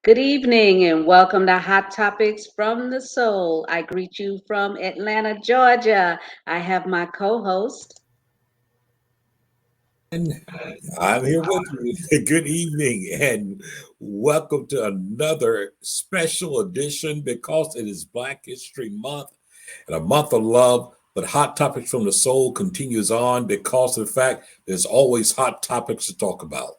Good evening and welcome to Hot Topics from the Soul. I greet you from Atlanta, Georgia. I have my co host. And I'm here with you. Good evening and welcome to another special edition because it is Black History Month and a month of love. But Hot Topics from the Soul continues on because of the fact there's always hot topics to talk about.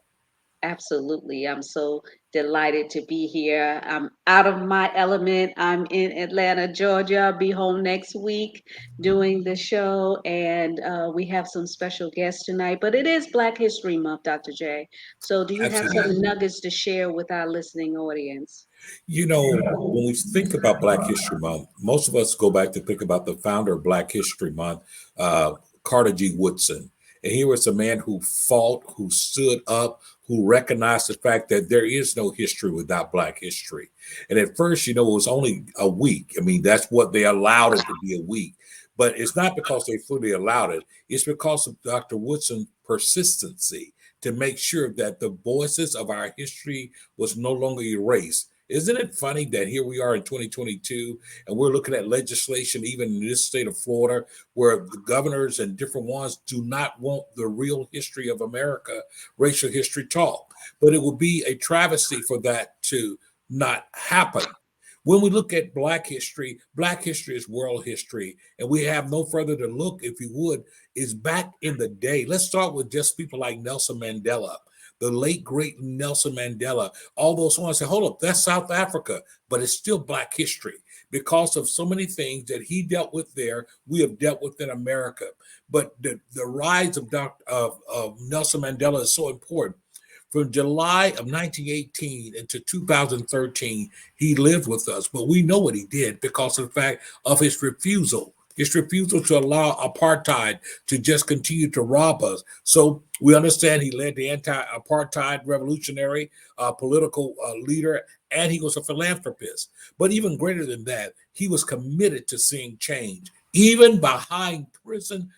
Absolutely. I'm so delighted to be here. I'm out of my element. I'm in Atlanta, Georgia. I'll be home next week doing the show, and we have some special guests tonight. But it is Black History Month, Dr. J. So, do you have Absolutely. some nuggets to share with our listening audience? When we think about Black History Month, most of us go back to think about the founder of Black History Month, uh, Carter G. Woodson. And he was a man who fought, who stood up, who recognized the fact that there is no history without Black history. And at first, it was only a week. I mean, that's what they allowed it to be, a week. But it's not because they fully allowed it, it's because of Dr. Woodson's persistency to make sure that the voices of our history was no longer erased. Isn't it funny that here we are in 2022 and we're looking at legislation, even in this state of Florida, where the governors and different ones do not want the real history of America, racial history taught? But it would be a travesty for that to not happen. When we look at Black history is world history, and we have no further to look, if you would, is back in the day. Let's start with just people like Nelson Mandela, the late great Nelson Mandela. All those ones say, hold up, that's South Africa, but it's still Black history because of so many things that he dealt with there, we have dealt with in America. But the rise of Nelson Mandela is so important. From July of 1918 into 2013, he lived with us, but we know what he did because of the fact of his refusal to allow apartheid to just continue to rob us. So we understand he led the anti-apartheid revolutionary political leader, and he was a philanthropist. But even greater than that, he was committed to seeing change. Even behind prison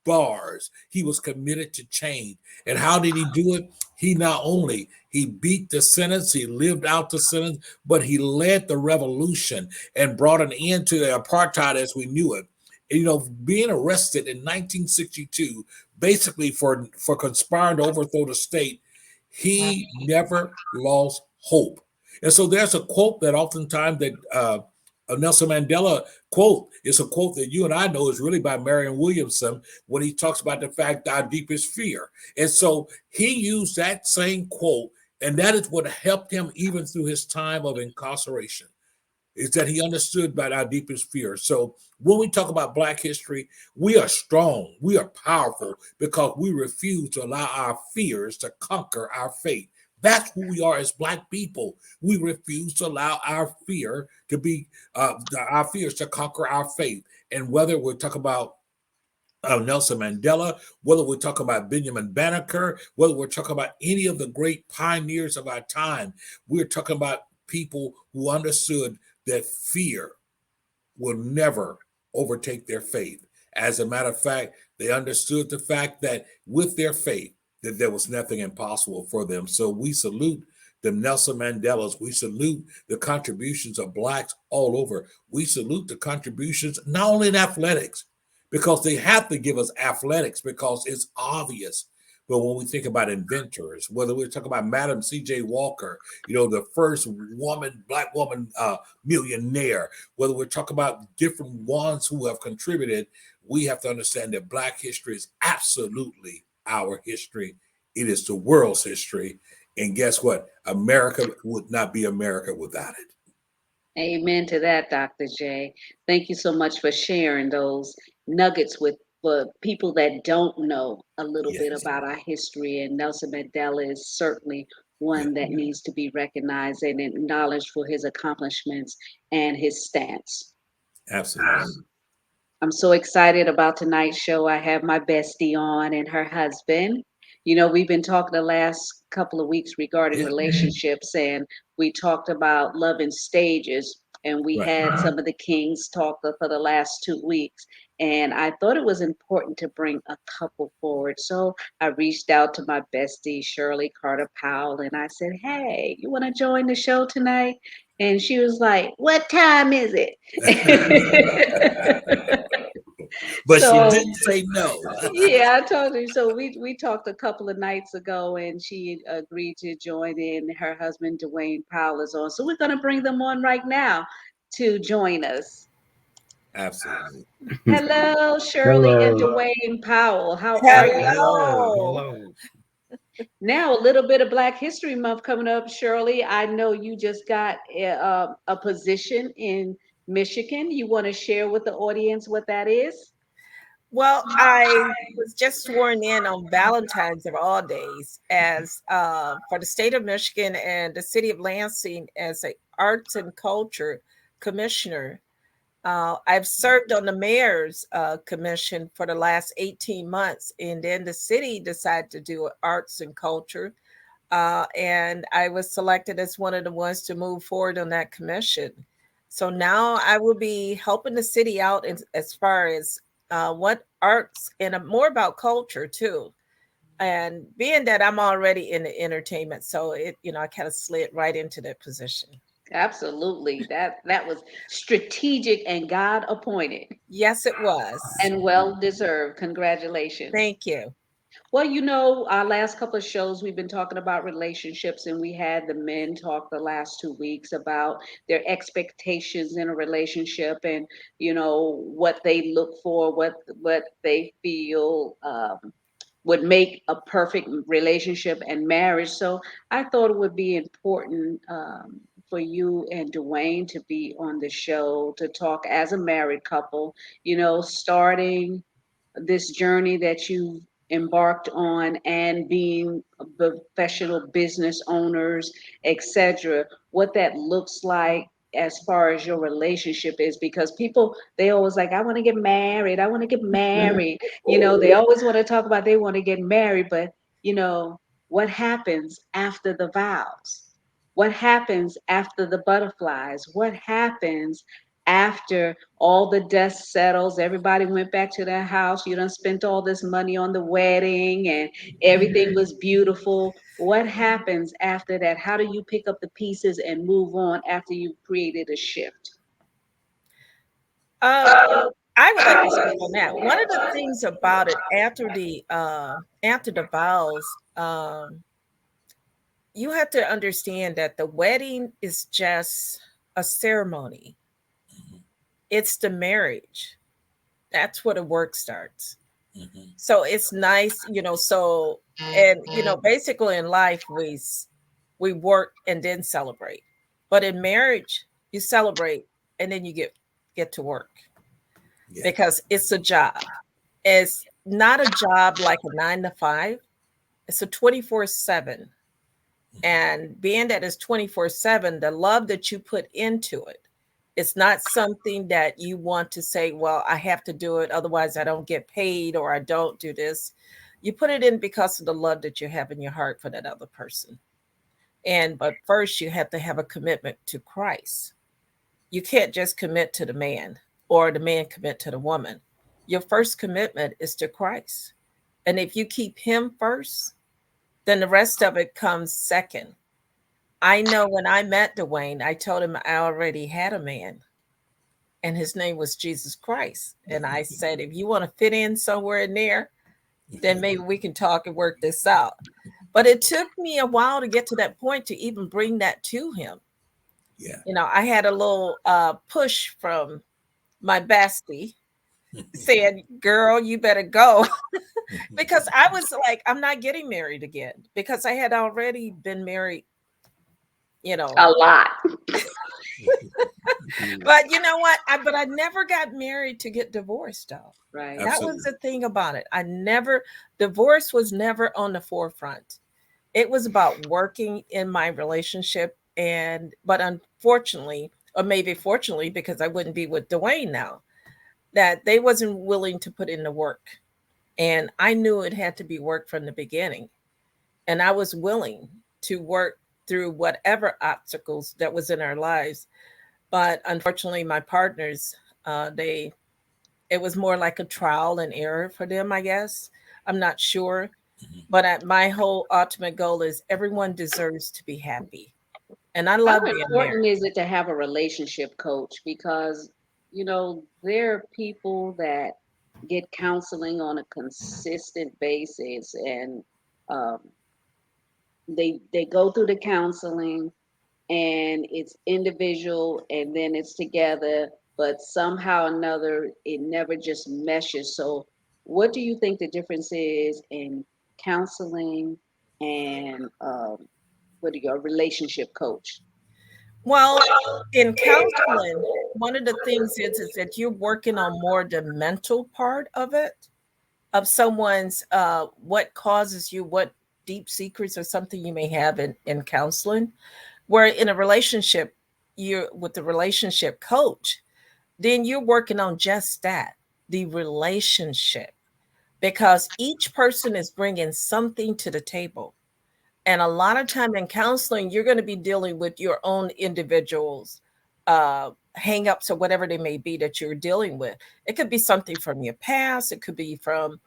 bars, he was committed to change. And how did he do it? He not only he beat the sentence, he lived out the sentence, but he led the revolution and brought an end to the apartheid as we knew it. Being arrested in 1962, basically for conspiring to overthrow the state, he never lost hope. And so there's a quote that oftentimes that a Nelson Mandela quote is a quote that you and I know is really by Marion Williamson when he talks about the fact that our deepest fear. And so he used that same quote, and that is what helped him even through his time of incarceration, is that he understood about our deepest fear. So when we talk about Black history, we are strong, we are powerful because we refuse to allow our fears to conquer our faith. That's who we are as Black people. We refuse to allow our fear to be our fears to conquer our faith. And whether we're talking about Nelson Mandela, whether we're talking about Benjamin Banneker, whether we're talking about any of the great pioneers of our time, we're talking about people who understood that fear will never overtake their faith. As a matter of fact, they understood the fact that with their faith, that there was nothing impossible for them. So we salute the Nelson Mandelas. We salute the contributions of Blacks all over. We salute the contributions not only in athletics, because they have to give us athletics because it's obvious. But when we think about inventors, whether we're talking about Madam C.J. Walker, the first Black woman millionaire, whether we're talking about different ones who have contributed, we have to understand that Black history is absolutely our history. It is the world's history. And guess what? America would not be America without it. Amen to that, Dr. J. Thank you so much for sharing those nuggets with for people that don't know a little bit Yes. about our history. And Nelson Mandela is certainly Yeah. one that needs to be recognized and acknowledged for his accomplishments and his stance. Absolutely. I'm so excited about tonight's show. I have my bestie on and her husband. We've been talking the last couple of weeks regarding Yeah. relationships, and we talked about love in stages, and we Right. had some of the kings talk for the last 2 weeks. And I thought it was important to bring a couple forward. So I reached out to my bestie, Shirley Carter Powell, and I said, "Hey, you want to join the show tonight?" And she was like, "What time is it?" But she So didn't say no. yeah, I told you. So we talked a couple of nights ago, and she agreed to join in. Her husband, Dwayne Powell, is on. So we're going to bring them on right now to join us. Absolutely. Hello, Shirley and Hello. Dwayne Powell. How are you? Hello. Hello. Hello. Now, a little bit of Black History Month coming up, Shirley. I know you just got a position in Michigan. You want to share with the audience what that is? Well, I was just sworn in on Valentine's of all days as for the state of Michigan and the city of Lansing as a arts and culture commissioner. I've served on the mayor's commission for the last 18 months, and then the city decided to do arts and culture. And I was selected as one of the ones to move forward on that commission. So now I will be helping the city out as far as what arts and more about culture too. And being that I'm already in the entertainment, so I kind of slid right into that position. Absolutely. That was strategic and God appointed Yes, it was. and well deserved. Congratulations. Thank you. Well, our last couple of shows we've been talking about relationships, and we had the men talk the last 2 weeks about their expectations in a relationship, and what they look for, what they feel would make a perfect relationship and marriage. So I thought it would be important for you and Dwayne to be on the show to talk as a married couple, starting this journey that you've embarked on and being professional business owners, etc., what that looks like as far as your relationship is, because people, they always like, I want to get married, I want to get married, they always want to talk about they want to get married, but you know what happens after the vows, what happens after the butterflies, what happens after all the dust settles, everybody went back to their house. You done spent all this money on the wedding and everything was beautiful. What happens after that? How do you pick up the pieces and move on after you've created a shift? Um, I would like to speak on that. One of the things about it after the vows, you have to understand that the wedding is just a ceremony. It's the marriage. That's where the work starts. Mhm. So it's nice, so and basically in life we work and then celebrate. But in marriage, you celebrate and then you get to work Yeah. because it's a job. It's not a job like a 9 to 5. It's a 24/7. And being that it's 24/7, the love that you put into it, it's not something that you want to say, well, I have to do it, otherwise I don't get paid or I don't do this. You put it in because of the love that you have in your heart for that other person. But first you have to have a commitment to Christ. You can't just commit to the man or the man commit to the woman. Your first commitment is to Christ. And if you keep him first, then the rest of it comes second. I know when I met Dwayne, I told him I already had a man, and his name was Jesus Christ. And I said, if you want to fit in somewhere in there, then maybe we can talk and work this out. But it took me a while to get to that point to even bring that to him. Yeah. I had a little push from my bestie saying, girl, you better go. Because I was like, I'm not getting married again because I had already been married, you know. A lot. But you know what? But I never got married to get divorced, though. Right. That was Absolutely. the thing about it. Divorce was never on the forefront. It was about working in my relationship. But unfortunately, or maybe fortunately, because I wouldn't be with Dwayne now, that they wasn't willing to put in the work. And I knew it had to be work from the beginning. And I was willing to work through whatever obstacles that was in our lives. But unfortunately, my partners, they It was more like a trial and error for them, I guess. I'm not sure. Mhm. But my whole ultimate goal is everyone deserves to be happy. And I How love being important married. is it to have a relationship coach? Because, there are people that get counseling on a consistent basis, and um, they go through the counseling, and it's individual and then it's together, but somehow or another it never just meshes. So what do you think the difference is in counseling and what do you a relationship coach? Well, in counseling, one of the things is that you're working on more the mental part of it, of someone's what causes you, what deep secrets or something you may have in counseling. Where in a relationship, you're with the relationship coach, then you're working on just that, the relationship, because each person is bringing something to the table. And a lot of time in counseling, you're going to be dealing with your own individuals, hang-ups or whatever they may be that you're dealing with. It could be something from your past. It could be from,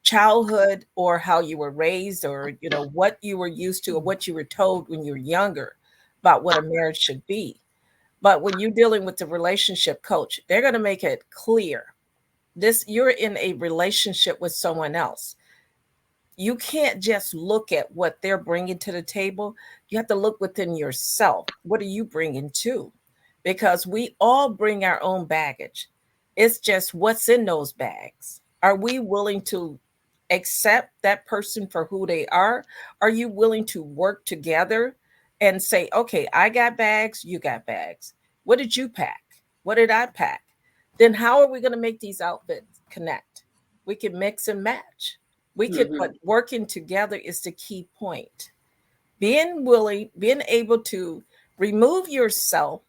childhood, or how you were raised, or, what you were used to or what you were told when you were younger about what a marriage should be. But when you're dealing with the relationship coach, they're going to make it clear this, you're in a relationship with someone else. You can't just look at what they're bringing to the table. You have to look within yourself. What are you bringing too? Because we all bring our own baggage. It's just what's in those bags. Are we willing to accept that person for who they are? Are you willing to work together and say, okay, I got bags, you got bags. What did you pack? What did I pack? Then how are we going to make these outfits connect? We can mix and match. We could, but Hmm. working together is the key point. Being willing, being able to remove yourself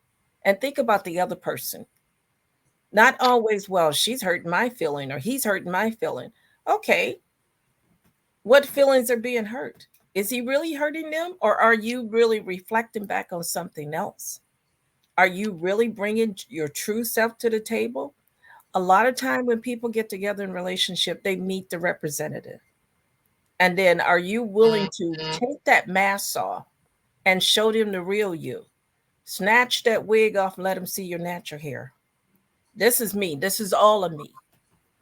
and think about the other person. Not always, well, she's hurting my feeling or he's hurting my feeling. Okay, what feelings are being hurt? Is he really hurting them, or are you really reflecting back on something else? Are you really bringing your true self to the table? A lot of time when people get together in relationship, they meet the representative. And then are you willing to take that mask off and show them the real you? Snatch that wig off and let them see your natural hair. This is me. This is all of me.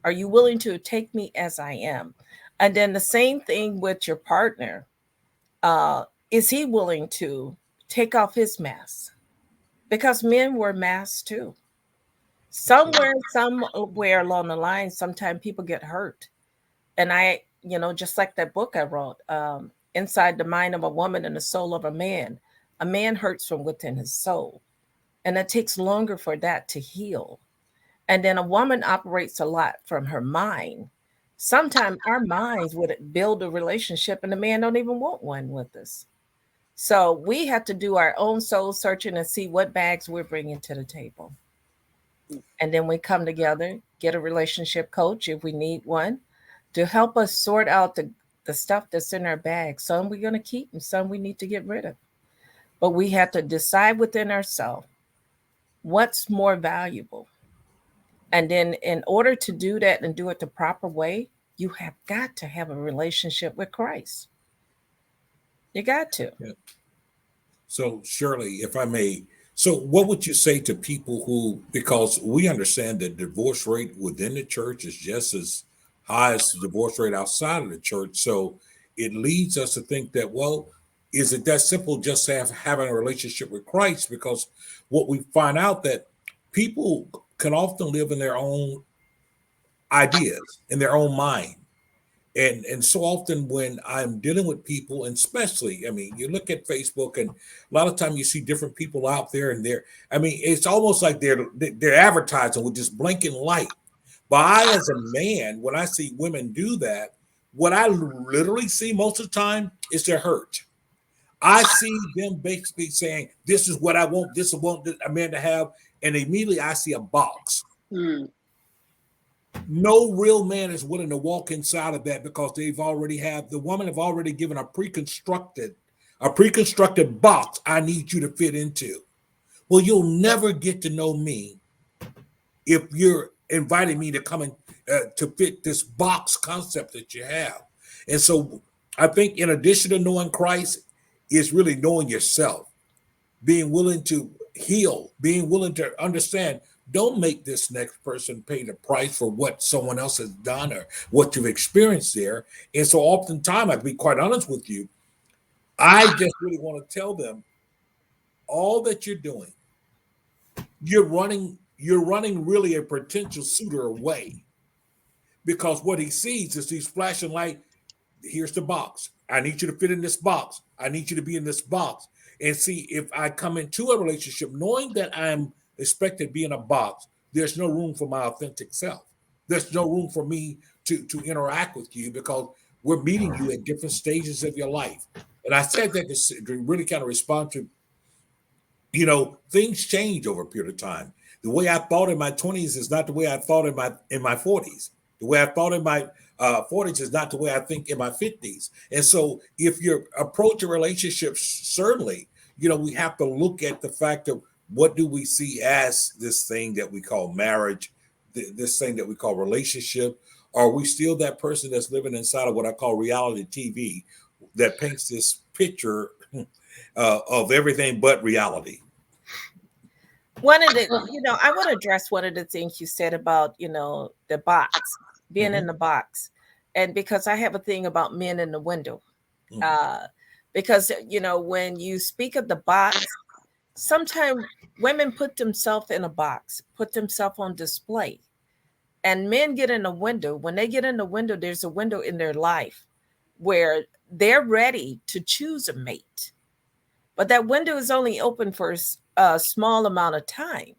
Are you willing to take me as I am? And then the same thing with your partner. Uh, is he willing to take off his mask? Because men wear masks too. Absolutely. Somewhere along the line, sometimes people get hurt. And just like that book I wrote, Inside the Mind of a Woman and the Soul of a man hurts from within his soul. And it takes longer for that to heal. And then a woman operates a lot from her mind. Sometimes our minds would build a relationship and the man don't even want one with us. So we have to do our own soul searching and see what bags we're bringing to the table. And then we come together, get a relationship coach if we need one to help us sort out the stuff that's in our bag. Some we're going to keep and some we need to get rid of. But we have to decide within ourselves what's more valuable. And then in order to do that and do it the proper way, you have got to have a relationship with Christ. You got to. Yeah. So, Shirley, if I may, so what would you say to people who, because we understand that divorce rate within the church is just as high as the divorce rate outside of the church. So it leads us to think that, well, is it that simple just to have having a relationship with Christ? Because what we find out that people can often live in their own ideas, in their own mind. And so often when I'm dealing with people, and especially, I mean, you look at Facebook, and a lot of time you see different people out there, and I mean, it's almost like they're advertising with just blinking light. But I, as a man, when I see women do that, what I literally see most of the time is their hurt. I see them basically saying, "This is what I want. This is what a man to have," and immediately I see a box. Hmm. No real man is willing to walk inside of that because the woman have already given a preconstructed box I need you to fit into. Well, you'll never get to know me if you're inviting me to come in to fit this box concept that you have. And so I think in addition to knowing Christ, is really knowing yourself, being willing to heal, being willing to understand. Don't make this next person pay the price for what someone else has done or what you've experienced there. And so oftentimes, I'd be quite honest with you, I just really want to tell them all that you're doing, you're running really a potential suitor away, because what he sees is these flashing light. Here's the box. I need you to fit in this box. I need you to be in this box. And see, if I come into a relationship knowing that I'm expected to be in a box, there's no room for my authentic self. There's no room for me to interact with you, because we're meeting you at different stages of your life. And I said that to really kind of respond to, things change over a period of time. The way I thought in my 20s is not the way I thought in my 40s. The way I thought in my 40s is not the way I think in my 50s. And so if you're approaching relationships, certainly, we have to look at the fact of what do we see as this thing that we call marriage, this thing that we call relationship. Are we still that person that's living inside of what I call reality TV that paints this picture of everything but reality? One of the, I want to address one of the things you said about, the box, being in the box. And because I have a thing about men in the window. Because, when you speak of the box, sometimes women put themselves in a box, put themselves on display. And men get in a window. When they get in the window, there's a window in their life where they're ready to choose a mate. But that window is only open for a small amount of time.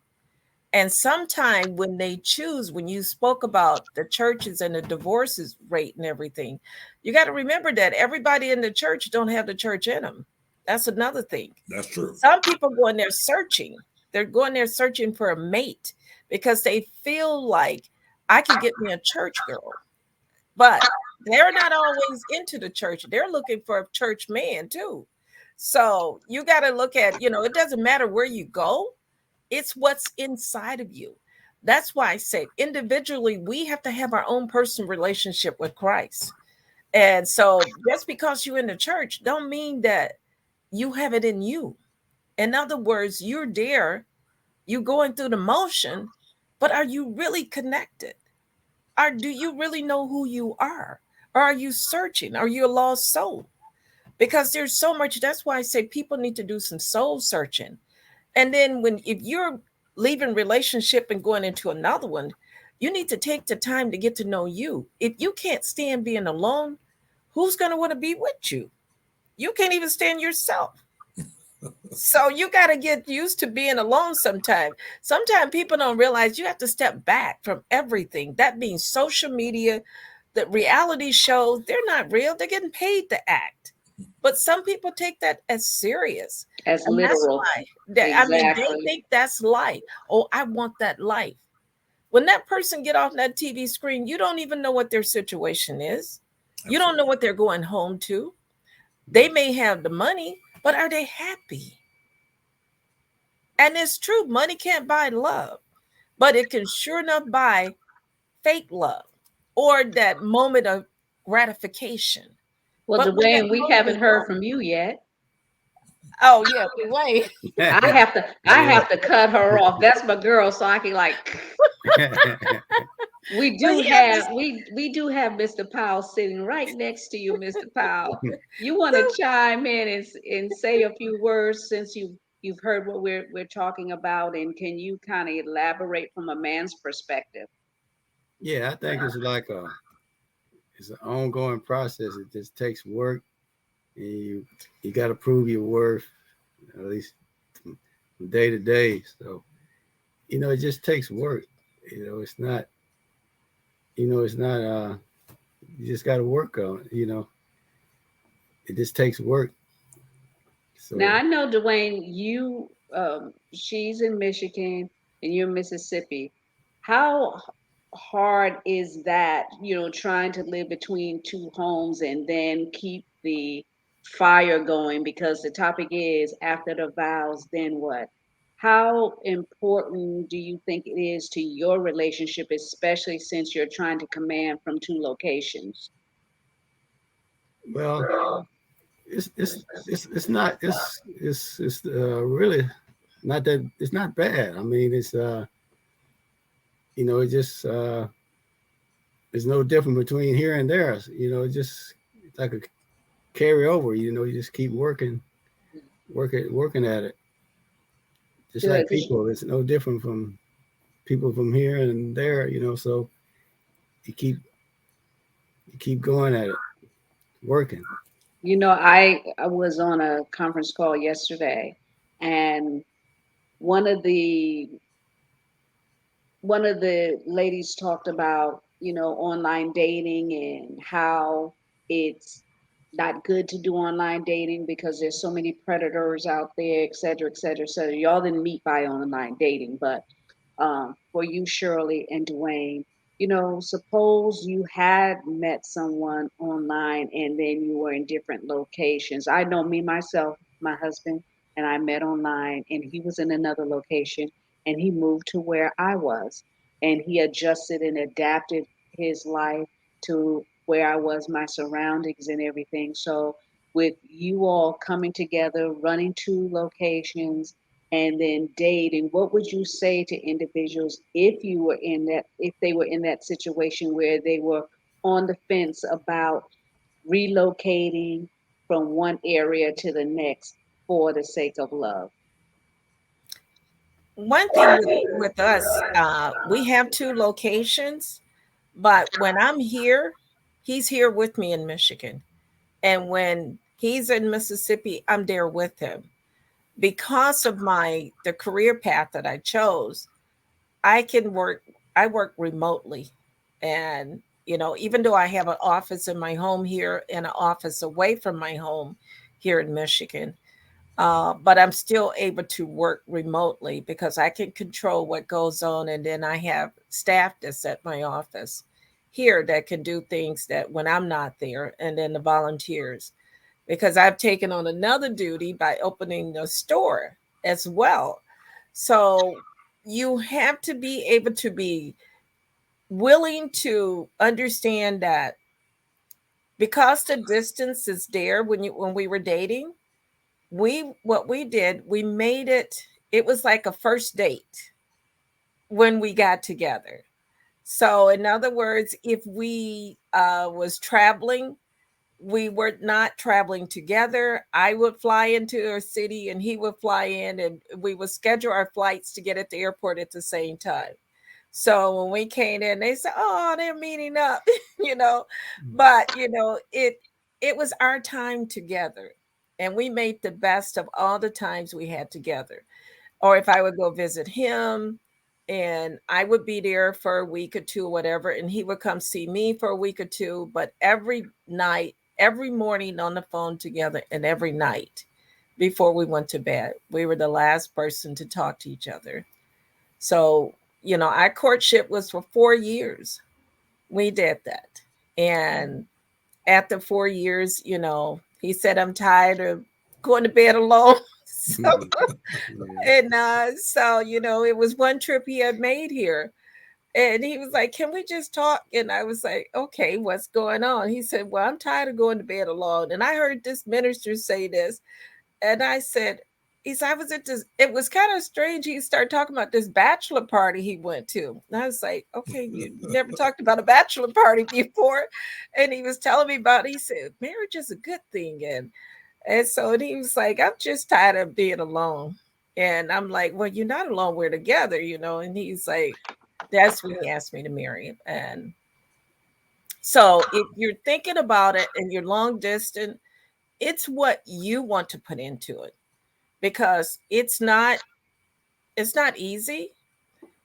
And sometime when they choose, when you spoke about the churches and the divorces rate and everything, you got to remember that everybody in the church don't have the church in them. That's another thing. That's true. Some people go in there searching. They're going there searching for a mate because they feel like I can get me a church girl. But they're not always into the church. They're looking for a church man too. So you got to look at, it doesn't matter where you go. It's what's inside of you. That's why I say individually, we have to have our own personal relationship with Christ. And so just because you're in the church don't mean that you have it in you. In other words, you're there, you're going through the motion, but are you really connected? Or do you really know who you are? Or are you searching? Are you a lost soul? Because there's so much. That's why I say people need to do some soul searching. And then if you're leaving relationship and going into another one, you need to take the time to get to know you. If you can't stand being alone, who's going to want to be with you? You can't even stand yourself. So you got to get used to being alone sometimes. Sometimes people don't realize you have to step back from everything. That means social media, the reality shows, they're not real. They're getting paid to act. But some people take that as serious. As and literal. I mean, they think that's life. Oh, I want that life. When that person get off that TV screen, you don't even know what their situation is. Absolutely. You don't know what they're going home to. They may have the money, but are they happy? And it's true, money can't buy love, but it can sure enough buy fake love or that moment of gratification. Well, But Dwayne, we haven't heard from you yet. Oh yeah, wait. I have to cut her off. That's my girl, so I can we do have Mr. Powell sitting right next to you, Mr. Powell. You want to chime in and say a few words since you've heard what we're talking about, and can you kind of elaborate from a man's perspective? Yeah, I think it's an ongoing process. It just takes work, and you got to prove your worth, at least from day to day. So, it just takes work. It's not. It's not. You just got to work on it. It just takes work. So Now I know, Dwayne, she's in Michigan and you're in Mississippi. How hard is that, trying to live between two homes and then keep the fire going? Because the topic is after the vows, then what? how important do you think it is to your relationship, especially since you're trying to command from two locations? Well, it's not it's really not that it's not bad. I mean, it's it just it's no different between here and there. It's just it's like a carry over. You just keep working at it. Just Good. like people, it's no different from people from here and there. So you keep you keep going at it, working. I was on a conference call yesterday, and one of the one of the ladies talked about, online dating and how it's not good to do online dating because there's so many predators out there, et cetera, et cetera, et cetera. Y'all didn't meet by online dating, but for you, Shirley and Dwayne. Suppose you had met someone online and then you were in different locations. I know me myself, my husband, and I met online and he was in another location and he moved to where I was and he adjusted and adapted his life to where I was, my surroundings and everything. So, with you all coming together, running two locations, and then dating, what would you say to individuals if they were in that situation where they were on the fence about relocating from one area to the next for the sake of love? One thing with us, we have two locations, but when I'm here, he's here with me in Michigan. And when he's in Mississippi, I'm there with him. Because of the career path that I chose, I can work I work remotely. And even though I have an office in my home here and an office away from my home here in Michigan, but I'm still able to work remotely because I can control what goes on. And then I have staff that's at my office here that can do things that when I'm not there, and then the volunteers, because I've taken on another duty by opening a store as well. So you have to be able to be willing to understand that because the distance is there when we were dating, what we did, we made it was like a first date when we got together. So in other words, if we was traveling, we were not traveling together. I would fly into a city and he would fly in, and we would schedule our flights to get at the airport at the same time. So when we came in, they said, "Oh, they're meeting up," you know. But it was our time together, and we made the best of all the times we had together. Or if I would go visit him, and I would be there for a week or two, or whatever, and he would come see me for a week or two. But every night, every morning on the phone together, and every night before we went to bed, we were the last person to talk to each other. So, our courtship was for 4 years. We did that. And after 4 years, he said, "I'm tired of going to bed alone." So, Yeah. it was one trip he had made here. And he was like, "Can we just talk?" And I was like, "Okay, what's going on?" He said, "Well, I'm tired of going to bed alone. And I heard this minister say this." And I said, he said, I was at this, it was kind of strange. He started talking about this bachelor party he went to. And I was like, "Okay, you never talked about a bachelor party before." And he was telling me about it. He said, "Marriage is a good thing." And he was like, "I'm just tired of being alone." And I'm like, "Well, you're not alone. We're together. And he's like, that's when he asked me to marry him. And so if you're thinking about it and you're long distance, it's what you want to put into it, because it's not easy,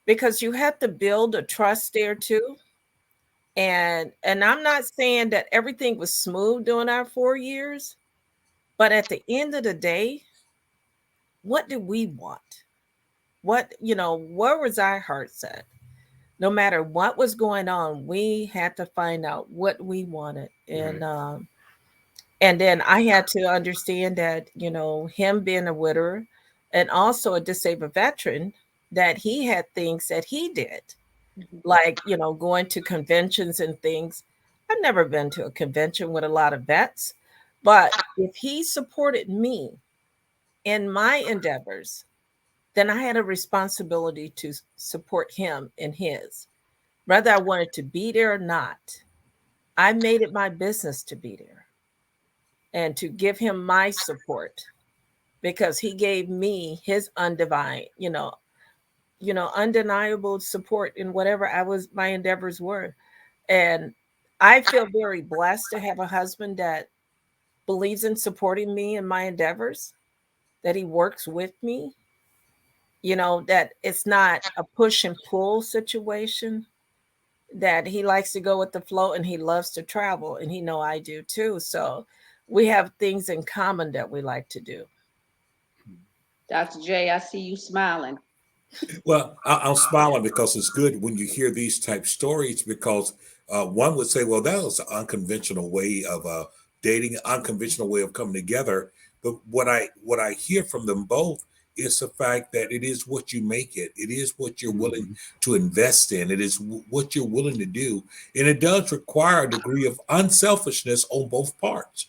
because you have to build a trust there too. And I'm not saying that everything was smooth during our 4 years, but at the end of the day, what did we want? Where was our heart set? No matter what was going on, we had to find out what we wanted. Right. And then I had to understand that, him being a widower, and also a disabled veteran, that he had things that he did, Mhm. like, going to conventions and things. I've never been to a convention with a lot of vets, but if he supported me in my endeavors, then I had a responsibility to support him in his. Whether I wanted to be there or not, I made it my business to be there and to give him my support, because he gave me his undivided, undeniable support in whatever my endeavors were. And I feel very blessed to have a husband that believes in supporting me in my endeavors, that he works with me, that it's not a push and pull situation, that he likes to go with the flow and he loves to travel, and he know I do too. So we have things in common that we like to do. Dr. J, I see you smiling. Well, I'm smiling because it's good when you hear these type stories, because one would say, well, that was an unconventional way of dating, an unconventional way of coming together. But what I hear from them both is the fact that it is what you make it. It is what you're willing Mhm. to invest in. It is what you're willing to do, and it does require a degree of unselfishness on both parts.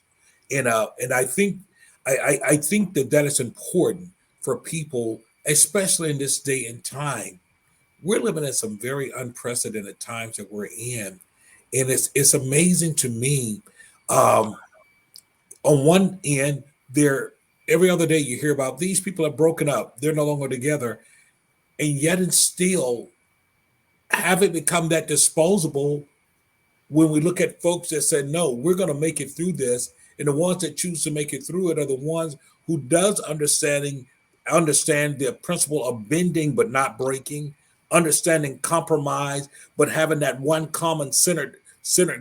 And I think I think that is important for people, especially in this day and time. We're living in some very unprecedented times that we're in, and it's amazing to me. Um, on one end, there every other day you hear about these people are broken up, they're no longer together, and yet and still haven't become that disposable when we look at folks that said, no, we're going to make it through this. And the ones that choose to make it through it are the ones who does understand the principle of bending but not breaking, understanding compromise, but having that one common centered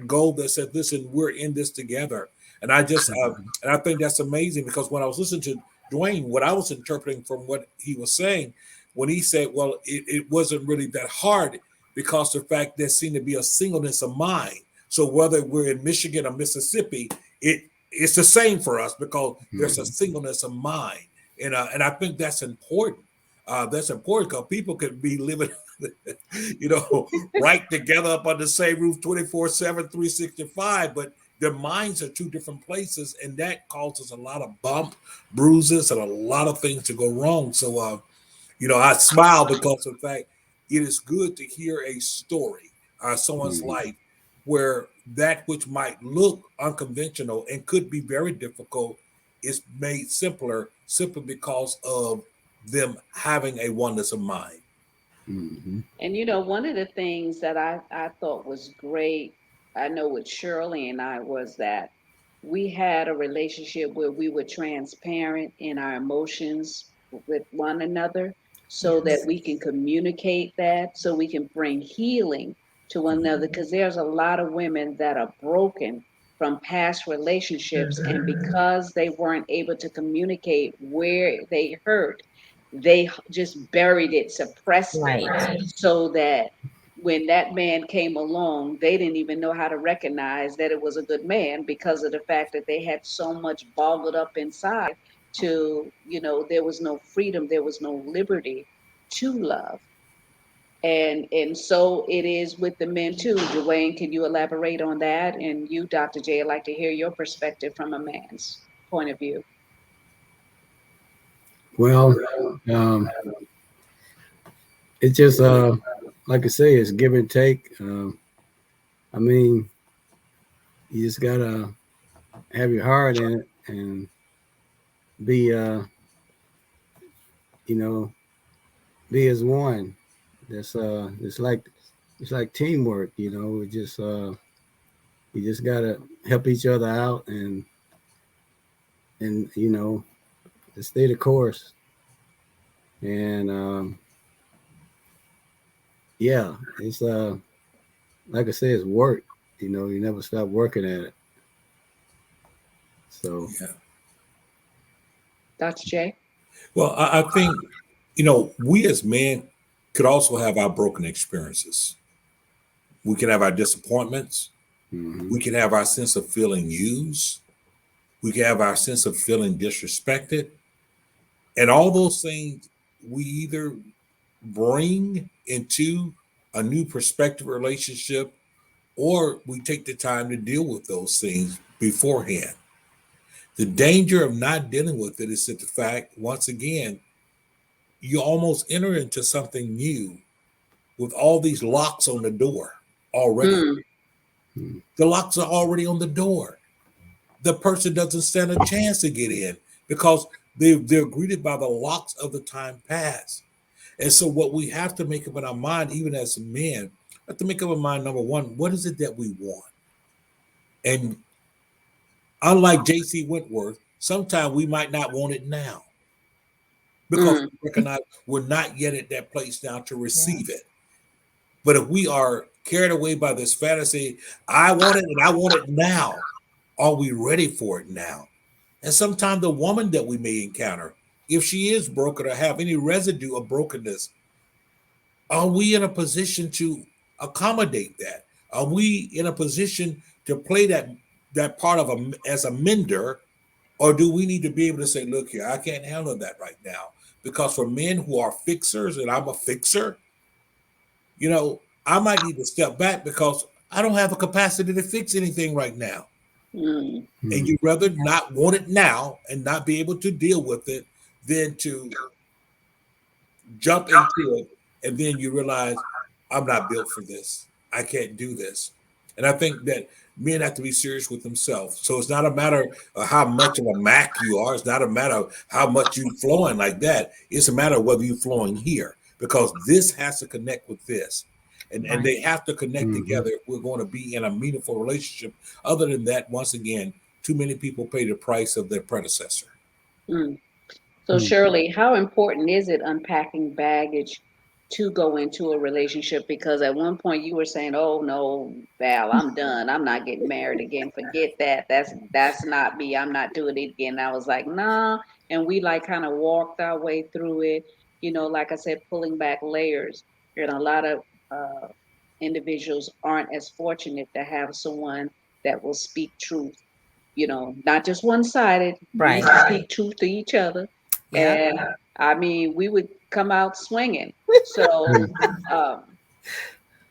goal that says, listen, we're in this together. And I think that's amazing, because when I was listening to Dwayne, what I was interpreting from what he was saying, when he said, well, it wasn't really that hard, because the fact there seemed to be a singleness of mind. So whether we're in Michigan or Mississippi, it's the same for us, because there's a Mhm. singleness of mind, and I think that's important. That's important because people could be living, right together up under the same roof 24/7, 365, but their minds are two different places, and that causes a lot of bump, bruises, and a lot of things to go wrong. So, I smile because of the fact it is good to hear a story, someone's Mhm. life, where that which might look unconventional and could be very difficult is made simpler simply because of them having a oneness of mind. Mhm. And one of the things that I thought was great, I know with Shirley and I, was that we had a relationship where we were transparent in our emotions with one another, so that Yes. we can communicate that, so we can bring healing to one another. Because there's a lot of women that are broken from past relationships, and because they weren't able to communicate where they hurt, they just buried it, suppressed it, Right. so that when that man came along, they didn't even know how to recognize that it was a good man, because of the fact that they had so much bottled up inside. There was no freedom, there was no liberty to love. And so it is with the men too. Dwayne, can you elaborate on that? And you, Dr. J, I'd like to hear your perspective from a man's point of view. Well, um, it's just like I say, it's give and take. I mean, you just gotta have your heart in it and be, you know, be as one. That's it's like teamwork. You just gotta help each other out and to stay the course. And yeah, it's like I say, it's work. You never stop working at it. So Yeah. Dr. J? Well, I think, we as men could also have our broken experiences. We can have our disappointments. mhm. We can have our sense of feeling used. We can have our sense of feeling disrespected. And all those things we either bring into a new perspective relationship, or we take the time to deal with those things beforehand. The danger of not dealing with it is that the fact, once again, you almost enter into something new with all these locks on the door already. Mm, The locks are already on the door. The person doesn't stand a chance to get in because they're greeted by the locks of the time past. And so, what we have to make up in our mind, even as men, have to make up our mind. Number one, what is it that we want? And unlike J.C. Wentworth, sometimes we might not want it now because mm, we recognize we're not yet at that place now to Yeah. receive it. But if we are carried away by this fantasy, I want it and I want it now. Are we ready for it now? And sometimes the woman that we may encounter, if she is broken or have any residue of brokenness, are we in a position to accommodate that? Are we in a position to play that part of as a mender, or do we need to be able to say, look here, I can't handle that right now? Because for men who are fixers, and I'm a fixer, I might need to step back because I don't have a capacity to fix anything right now. mm, And Hmm. you'd rather not want it now and not be able to deal with it than to jump into it, and then you realize I'm not built for this. I can't do this. And I think that men have to be serious with themselves. So it's not a matter of how much of a Mac you are. It's not a matter of how much you flowing like that. It's a matter of whether you're flowing here, because this has to connect with this. And Right. they have to connect Hmm. together if we're going to be in a meaningful relationship. Other than that, once again, too many people pay the price of their predecessor. mm. So, Hmm. Shirley, how important is it unpacking baggage to go into a relationship? Because at one point you were saying, "Oh no, Val, I'm done. I'm not getting married again. Forget that. That's not me. I'm not doing it again." And I was like, "Nah," and we like kind of walked our way through it. Like I said, pulling back layers. And a lot of individuals aren't as fortunate to have someone that will speak truth, not just one sided. We Right. speak truth to each other. Yeah. And I mean, we would come out swinging. So, Hmm. um,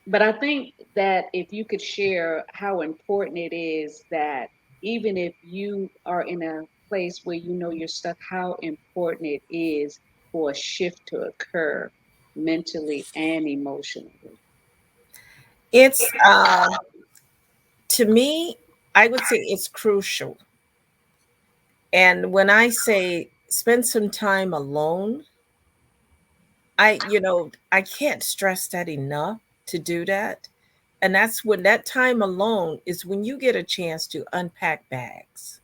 but I think that if you could share how important it is that even if you are in a place where you know you're stuck, how important it is for a shift to occur mentally and emotionally. It's to me, I would say it's crucial. And when I say spend some time alone, I can't stress that enough to do that. And that's when that time alone is when you get a chance to unpack bags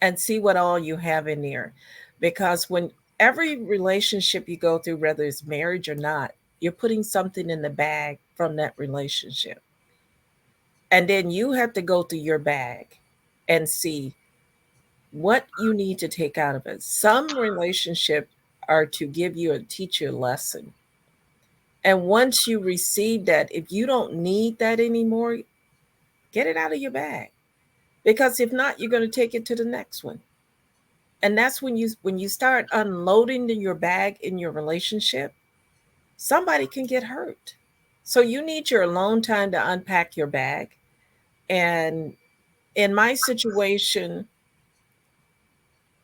and see what all you have in there. Because when every relationship you go through, whether it's marriage or not, you're putting something in the bag from that relationship. And then you have to go through your bag and see what you need to take out of it. Some relationships are to give you and teach you a lesson. And once you receive that, if you don't need that anymore, get it out of your bag. Because if not, you're going to take it to the next one. And that's when you start unloading your bag in your relationship, somebody can get hurt. So you need your alone time to unpack your bag. And in my situation,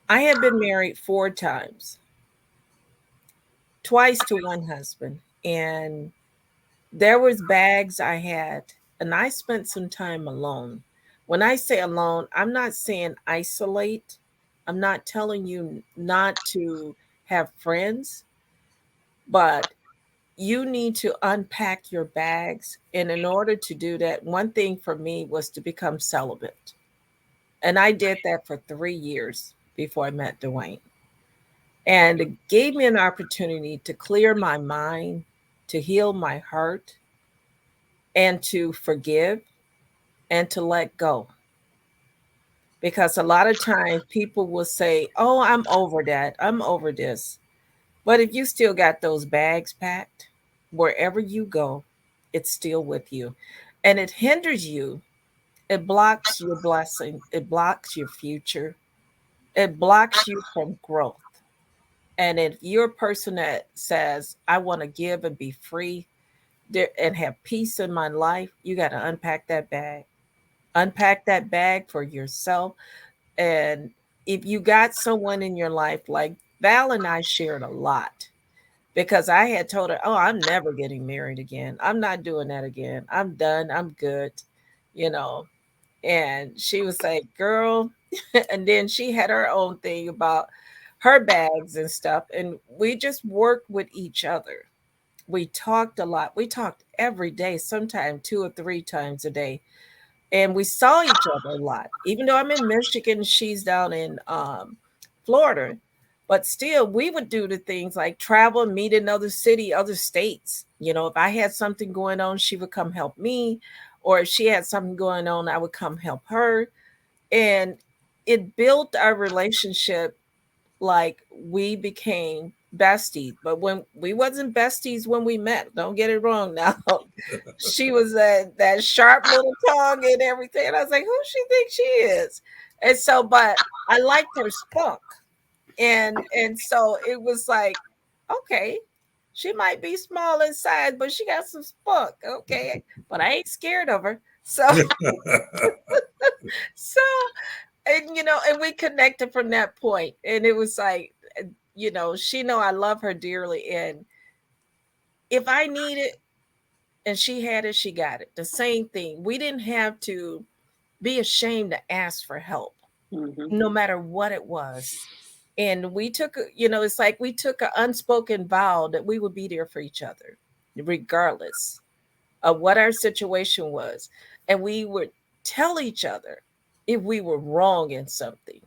I had been married 4 times, twice to one husband. And there was bags I had, and I spent some time alone. When I say alone, I'm not saying isolate. I'm not telling you not to have friends, but you need to unpack your bags. And in order to do that, one thing for me was to become celibate. And I did that for 3 years before I met Dwayne. And it gave me an opportunity to clear my mind, to heal my heart, and to forgive and to let go. Because a lot of times people will say, "Oh, I'm over that. I'm over this." But if you still got those bags packed, wherever you go, it's still with you. And it hinders you. It blocks your blessing. It blocks your future. It blocks you from growth. And if you're a person that says, I want to give and be free there and have peace in my life, you got to unpack that bag. Unpack that bag for yourself. And if you got someone in your life, like Val and I shared a lot because I had told her, oh, I'm never getting married again. I'm not doing that again. I'm done. I'm good. You know, and she was like, girl, and then she had her own thing about her bags and stuff. And we just worked with each other. We talked a lot. We talked every day, sometimes 2 or 3 times a day. And we saw each other a lot. Even though I'm in Michigan, she's down in Florida. But still, we would do the things like travel, meet in other city, other states. You know, if I had something going on, she would come help me. Or if she had something going on, I would come help her. And it built our relationship like we became besties. But when we wasn't besties when we met, don't get it wrong now. She was that sharp little tongue and everything. And I was like, who she thinks she is? And so, but I liked her spunk. And so it was like, okay, she might be small in size, but she got some spunk. Okay. But I ain't scared of her. So so and and we connected from that point. And it was like, she know I love her dearly. And if I need it and she had it, she got it. The same thing. We didn't have to be ashamed to ask for help, Mm-hmm. no matter what it was. And we took, it's like we took an unspoken vow that we would be there for each other, regardless of what our situation was. And we would tell each other if we were wrong in something.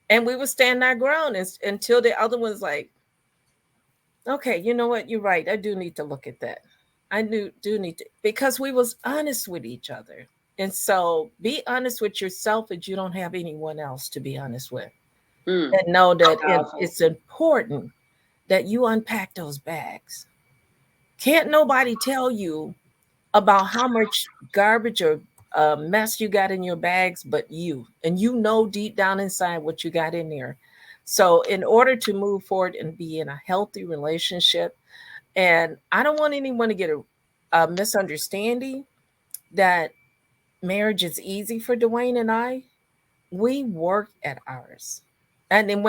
And we would stand our ground until the other one's like, okay, you know what? You're right. I do need to look at that. I do need to, because we was honest with each other. And so be honest with yourself if you don't have anyone else to be honest with. Mm. And know that Powerful. it's important that you unpack those bags. Can't nobody tell you about how much garbage or mess you got in your bags but you. And you know deep down inside what you got in there. So, in order to move forward and be in a healthy relationship, and I don't want anyone to get a misunderstanding that marriage is easy for Dwayne and I. We work at ours. And then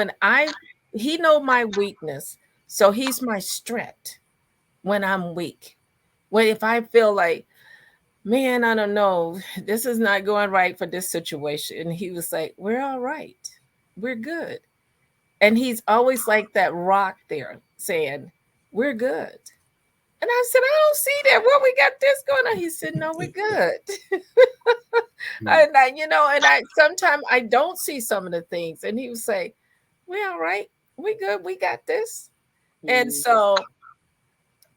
he know my weakness, so he's my strength when I'm weak. When if I feel like, man, I don't know, this is not going right for this situation. And he was like, we're all right. We're good. And he's always like that rock there saying, we're good. And I said, I don't see that. What we got this going on? He said, no, we're good. And I sometimes I don't see some of the things. And he would say, we all right. We good. We got this. And Mm. so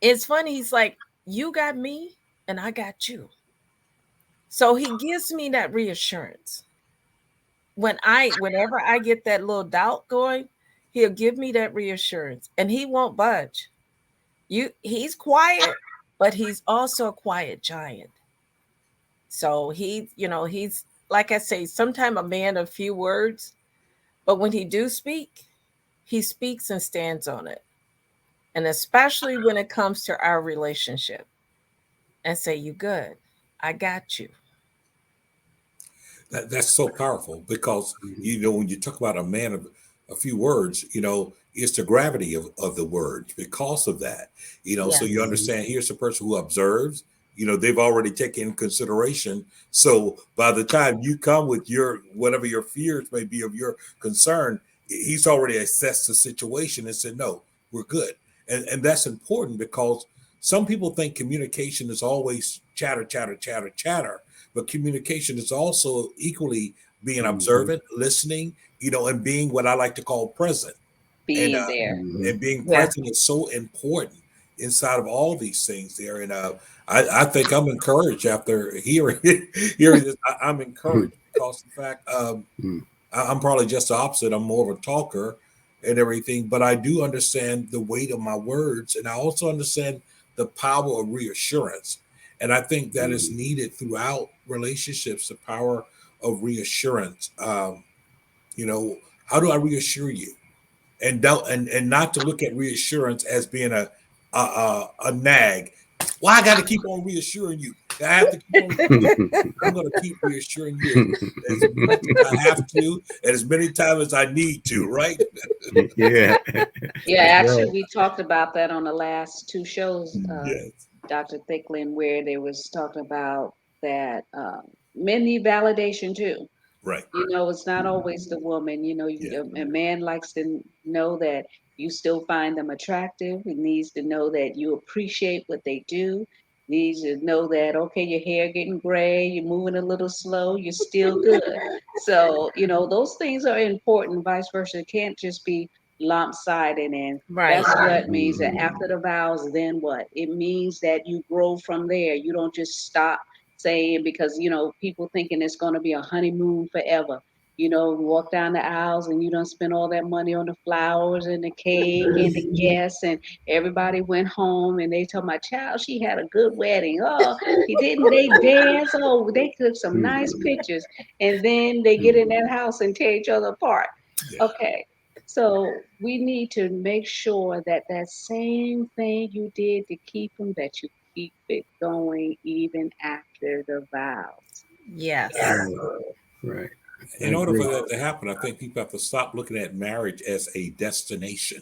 it's funny. He's like, you got me and I got you. So he gives me that reassurance. Whenever I get that little doubt going, he'll give me that reassurance and he won't budge. He's quiet, but he's also a quiet giant. So he's like I say, sometimes a man of few words, but when he do speak, he speaks and stands on it. And especially when it comes to our relationship, and say, you good. I got you. That's so powerful because when you talk about a man of a few words, it's the gravity of the words because of that. So Yes. you understand here's a person who observes, they've already taken consideration. So by the time you come with your whatever your fears may be of your concern, he's already assessed the situation and said, no, we're good. And that's important because some people think communication is always chatter, chatter, chatter, chatter, but communication is also equally being observant, listening, and being what I like to call present. And Being there. and being Yeah. present is so important inside of all these things there. And I think I'm encouraged after hearing hearing this. I'm encouraged because the fact I'm probably just the opposite. I'm more of a talker and everything, but I do understand the weight of my words, and I also understand the power of reassurance. And I think that is needed throughout relationships. The power of reassurance. You know, how do I reassure you? and don't and not to look at reassurance as being a nag. Well, I got to keep on reassuring you. I have to keep on. I'm going to keep reassuring you as much as I have to, and as many times as I need to. Right? Yeah. Yeah, That's actually, right. we talked about that on the last two shows, Yes. Dr. Thicklin, where they was talking about that men need validation too. Right. You know, it's not always the woman. You know, Yeah. a man likes to know that you still find them attractive. He needs to know that you appreciate what they do. Needs to know that, okay, your hair getting gray, you're moving a little slow, you're still good. So, you know, those things are important, vice versa. It can't just be lopsided. And Right. that's what means that Mhm. after the vows, then what? It means that you grow from there. You don't just stop saying, because you know people thinking it's going to be a honeymoon forever. You know, walk down the aisles and you don't spend all that money on the flowers and the cake and the guests, and everybody went home and they told my child she had a good wedding. Oh, he didn't they dance? Oh, they took some nice Mhm. pictures, and then they get in Mhm. that house and tear each other apart. Yeah. Okay, so we need to make sure that that same thing you did to keep them, that you keep it going even after the vows. Yes. Right. Right. I In order agree. for that to happen, I think people have to stop looking at marriage as a destination.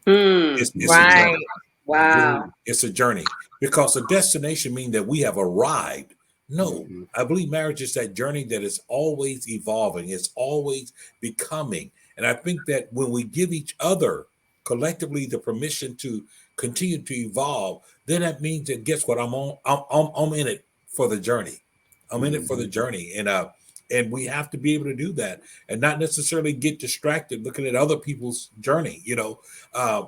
Hmm. It's a Right. journey. Wow. It's a journey because a destination means that we have arrived. No, Mhm. I believe marriage is that journey that is always evolving. It's always becoming. And I think that when we give each other collectively the permission to continue to evolve, then that means that guess what? I'm in it for the journey. I'm in it for the Mhm. journey. And we have to be able to do that and not necessarily get distracted looking at other people's journey. Uh,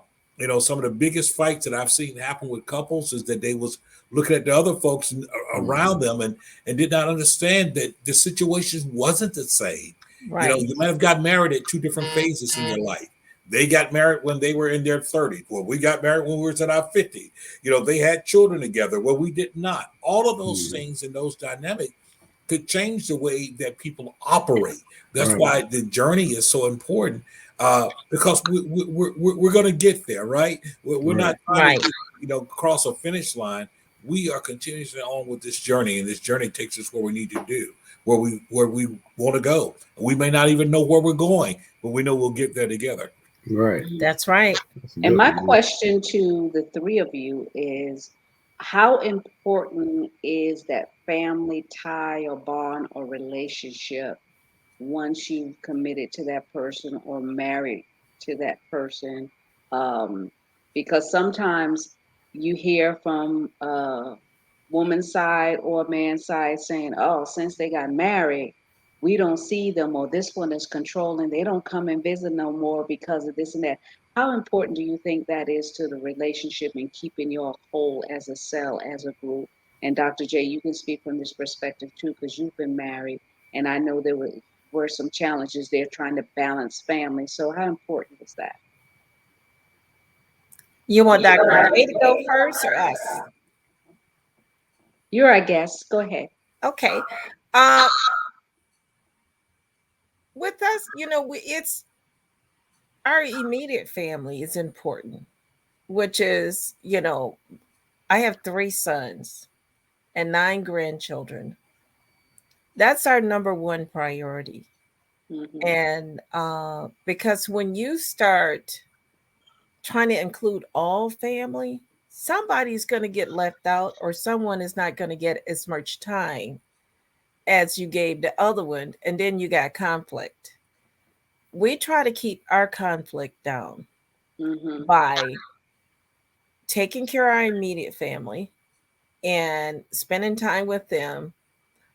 some of the biggest fights that I've seen happen with couples is that they was looking at the other folks around Mhm. them and did not understand that the situation wasn't the same. Right. You might have got married at two different phases in your life. They got married when they were in their 30s. Well, we got married when we were in our 50s. They had children together. Well, we did not. All of those Mhm. things and those dynamics could change the way that people operate. That's Right. why the journey is so important because we're going to get there, right? We're not Right. trying to Right. just, cross a finish line. We are continuously on with this journey, and this journey takes us where we need to do, where we want to go. We may not even know where we're going, but we know we'll get there together. Right. That's right. That's a And good my one. question to the three of you is, how important is that family tie or bond or relationship once you've committed to that person or married to that person? Um, because sometimes you hear from a woman's side or man's side saying, oh, since they got married, we don't see them, or this one is controlling. They don't come and visit no more because of this and that. How important do you think that is to the relationship and keeping you all whole as a cell, as a group? And Dr. J, you can speak from this perspective too, because you've been married, and I know there were some challenges there trying to balance family. So how important is that? You want Dr. J to go first or us? You're our guest. Go ahead. Okay. Uh, with us, it's our immediate family is important, which is, I have 3 sons and 9 grandchildren. That's our number one priority. Hmm. And because when you start trying to include all family, somebody's going to get left out, or someone is not going to get as much time as you gave the other one. And then you got conflict. We try to keep our conflict down Hmm. by taking care of our immediate family and spending time with them,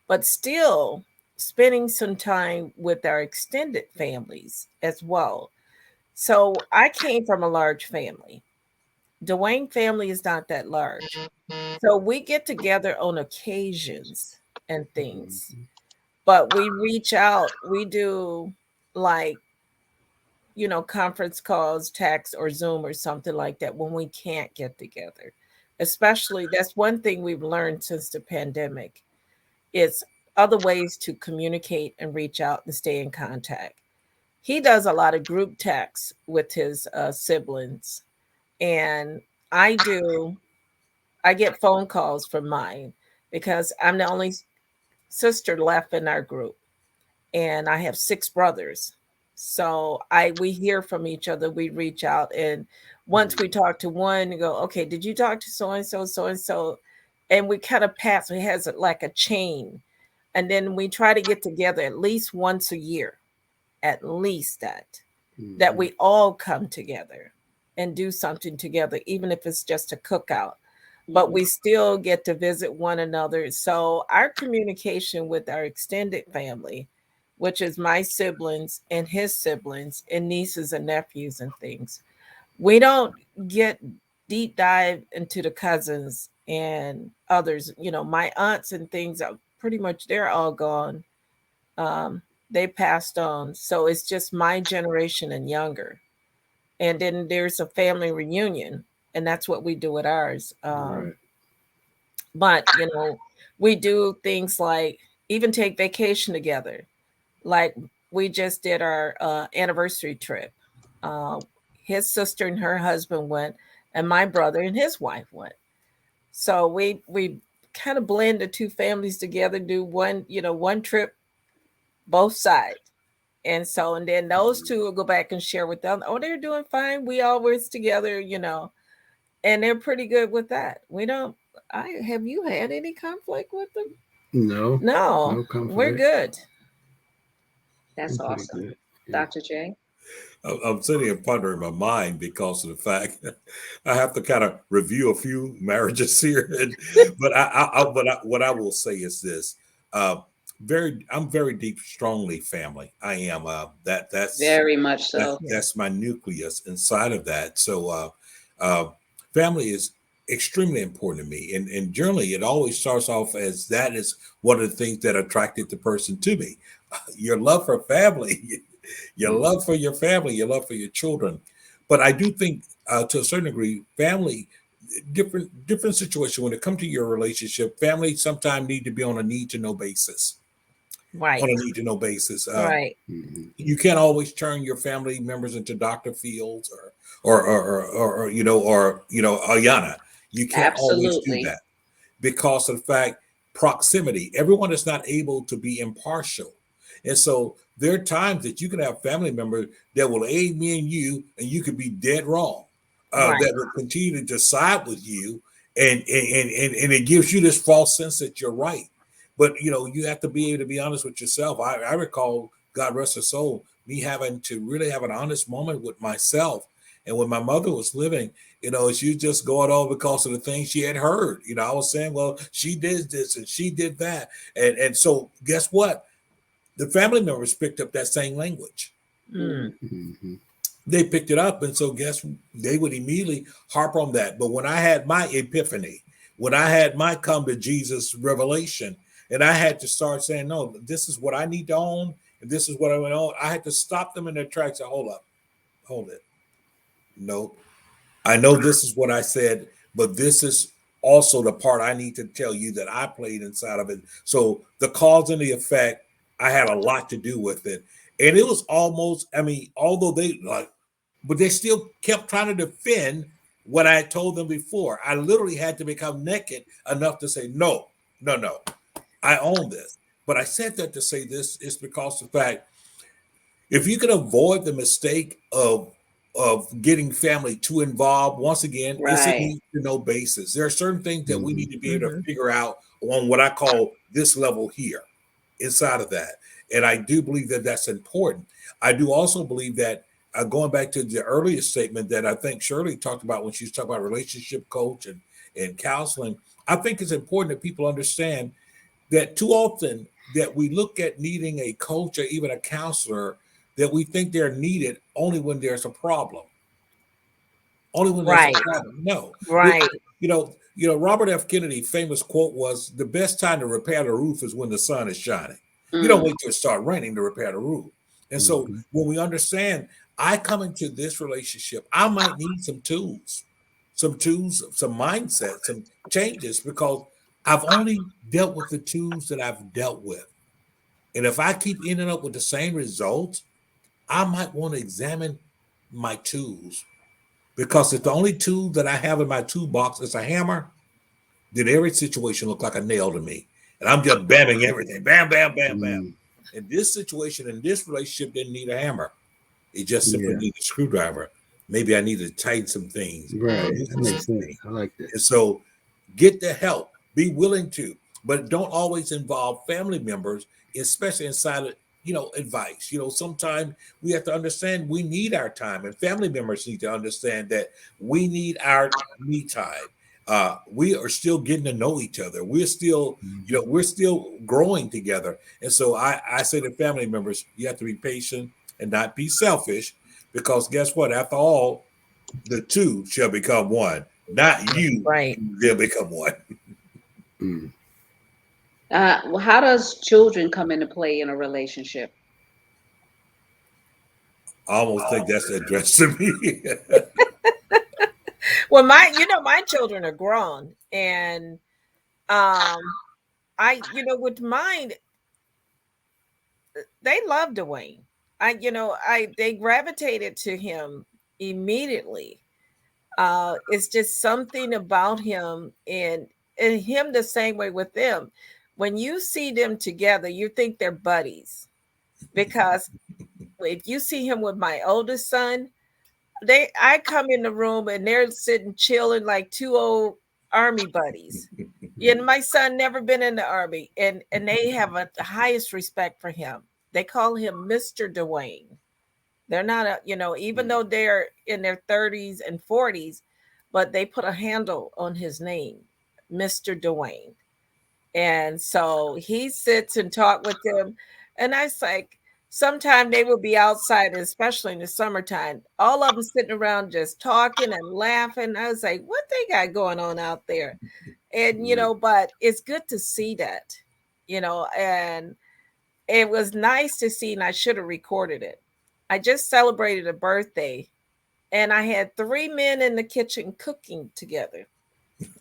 but still spending some time with our extended families as well. So I came from a large family. Dwayne family is not that large. So we get together on occasions and things, Mhm. but we reach out. We do like, conference calls, text, or Zoom or something like that when we can't get together. Especially, that's one thing we've learned since the pandemic. It's other ways to communicate and reach out and stay in contact. he does a lot of group texts with his siblings, and I do. I get phone calls from mine because I'm the only sister left in our group, and I have 6 brothers. So we hear from each other. We reach out, and once we talk to one, you go, okay, did you talk to so and so, so and so, and we kind of pass. It has like a chain, and then we try to get together at least once a year, at least that we all come together and do something together, even if it's just a cookout. But we still get to visit one another. So our communication with our extended family, which is my siblings and his siblings and nieces and nephews and things, we don't get deep dive into the cousins and others. My aunts and things are pretty much, they're all gone. They passed on. So it's just my generation and younger. And then there's a family reunion, and that's what we do at ours. Right. But, we do things like even take vacation together. Like we just did our anniversary trip. Uh, his sister and her husband went, and my brother and his wife went. So we kind of blend the two families together, do one trip, both sides. And then those two will go back and share with them. Oh, they're doing fine. We always together, and they're pretty good with that. We don't. I have you had any conflict with them? No. No, No conflict. we're good. That's I'm pretty awesome. good. Yeah. Dr. J? I'm sitting and pondering in my mind because of the fact I have to kind of review a few marriages here. But what I will say is this: I'm very deep, strongly family. I am. That's Very much so. that's my nucleus inside of that. So family is extremely important to me, and generally it always starts off as that is one of the things that attracted the person to me. Your love for family. Your love for your family, your love for your children. But I do think, to a certain degree, family, different situation when it comes to your relationship, family sometimes need to be on a need to know basis. Right. On a need to know basis. Right. You can't always turn your family members into Dr. Fields or Ayana. You can't always do Absolutely. that because of the fact proximity. Everyone is not able to be impartial. And so there are times that you can have family members that will aid me and you could be dead wrong. Right. That will continue to decide with you, and it gives you this false sense that you're right. But you have to be able to be honest with yourself. I recall, God rest her soul, me having to really have an honest moment with myself. And when my mother was living, she just going on because of the things she had heard. I was saying, well, she did this and she did that. And so guess what? The family members picked up that same language. Mm-hmm. They picked it up. And so they would immediately harp on that. But when I had my epiphany, when I had my come to Jesus revelation, and I had to start saying, no, this is what I need to own, and this is what I want to own, I had to stop them in their tracks and hold it. No, I know this is what I said, but this is also the part I need to tell you that I played inside of it. So the cause and the effect, I had a lot to do with it. And it was almost, although but they still kept trying to defend what I had told them before. I literally had to become naked enough to say, no, I own this. But I said that to say this is because of the fact, if you can avoid the mistake of getting family too involved, once again, it's a Right. need to know basis. There are certain things that we need to be able to Mhm. figure out on what I call this level here, inside of that. And I do believe that that's important. I do also believe that, going back to the earlier statement that I think Shirley talked about when she was talking about relationship coach and counseling, I think it's important that people understand that too often that we look at needing a coach or even a counselor, that we think they're needed only when there's a problem. Only when there's a Right. problem. No. Right. Robert F. Kennedy famous quote was, the best time to repair the roof is when the sun is shining. You don't Mm. wait till it start raining to repair the roof. And so when we understand, I come into this relationship, I might need some tools, some mindset, some changes, because I've only dealt with the tools that I've dealt with. And if I keep ending up with the same results, I might want to examine my tools, because if the only tool that I have in my toolbox is a hammer, then every situation look like a nail to me. And I'm just bamming everything. Bam, bam, bam, bam. Mm, And this situation in this relationship didn't need a hammer. It just simply yeah. needed a screwdriver. Maybe I need to tighten some things, Right. That loosen some makes sense. things. I like that. And so get the help. Be willing to, but don't always involve family members, especially inside of, advice. Sometimes we have to understand we need our time, and family members need to understand that we need our me time. We are still getting to know each other. We're still, Mhm. we're still growing together. And so I say to family members, you have to be patient and not be selfish, because guess what? After all, the two shall become one, not you. Right. They'll become one. Mm. Well, how does children come into play in a relationship? I almost think that's addressed to me. Well, my children are grown, and with mine, they love Dwayne. They gravitated to him immediately. It's just something about him, and him the same way with them. When you see them together, you think they're buddies, because if you see him with my oldest son, I come in the room and they're sitting chilling like two old army buddies. And my son never been in the army, and they have the highest respect for him. They call him Mr. Dwayne. They're not even though they're in their 30s and 40s, but they put a handle on his name, Mr. Dwayne. And so he sits and talk with them. And I was like, sometime they will be outside, especially in the summertime, all of them sitting around just talking and laughing. I was like, what they got going on out there? And, but it's good to see that, and it was nice to see, and I should have recorded it. I just celebrated a birthday, and I had 3 men in the kitchen cooking together.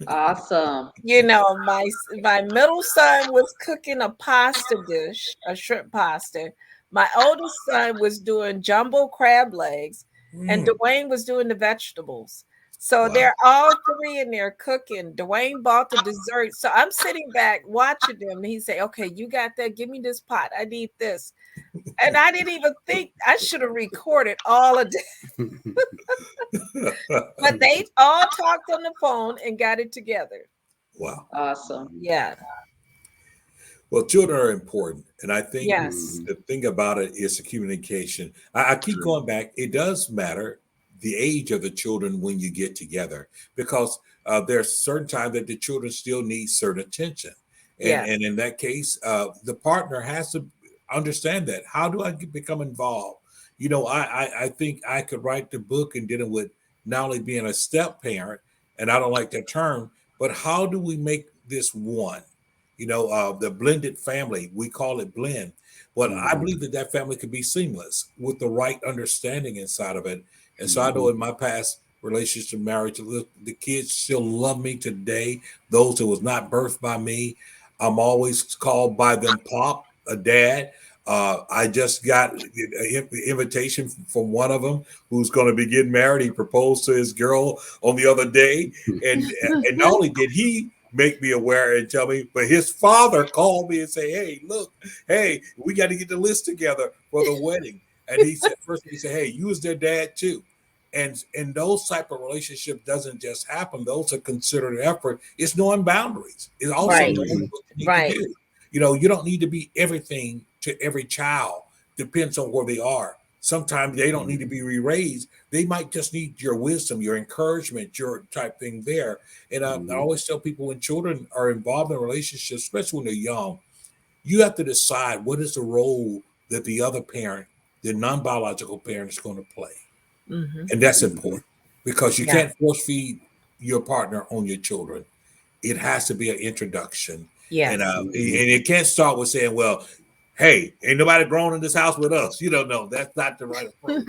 Awesome. My middle son was cooking a pasta dish, a shrimp pasta. My oldest son was doing jumbo crab legs, and Mm, Dwayne was doing the vegetables. So wow. they're all three in there cooking. Dwayne bought the dessert. So I'm sitting back watching them. And he said, okay, you got that. Give me this pot. I need this. And I didn't even think I should have recorded all of this. But they all talked on the phone and got it together. Wow. Awesome. Yeah. Well, children are important. And I think Yes. Mhm. the thing about it is the communication. I keep going back. It does matter the age of the children when you get together, because there's certain time that the children still need certain attention. And, Yeah. and in that case, the partner has to understand that. How do I become involved? I think I could write the book and dealing with not only being a step parent, and I don't like that term, but how do we make this one? The blended family, we call it blend. But I Mhm. believe that family could be seamless with the right understanding inside of it. And so I know Mhm. in my past relationship, marriage, the kids still love me today. Those that was not birthed by me, I'm always called by them pop, a dad. I just got an invitation from one of them who's going to be getting married. He proposed to his girl on the other day, and not only did he make me aware and tell me, but his father called me and say, "Hey, look, hey, we got to get the list together for the wedding." And he said, first he said, "Hey, you was their dad too." And those type of relationship doesn't just happen. Those are considered effort. It's knowing boundaries. It's also Right. knowing Mhm. what you need to Right. do. You don't need to be everything to every child. Depends on where they are. Sometimes they don't need to be re-raised. They might just need your wisdom, your encouragement, your type thing there. And I Mhm. always tell people, when children are involved in relationships, especially when they're young, you have to decide what is the role that the other parent, the non-biological parent, is going to play. Hmm. And that's Mhm. important, because you Yeah. can't force feed your partner on your children. It has to be an introduction. And Yes. and Mhm. it can't start with saying, well, hey, ain't nobody grown in this house with us. No, that's not the right approach.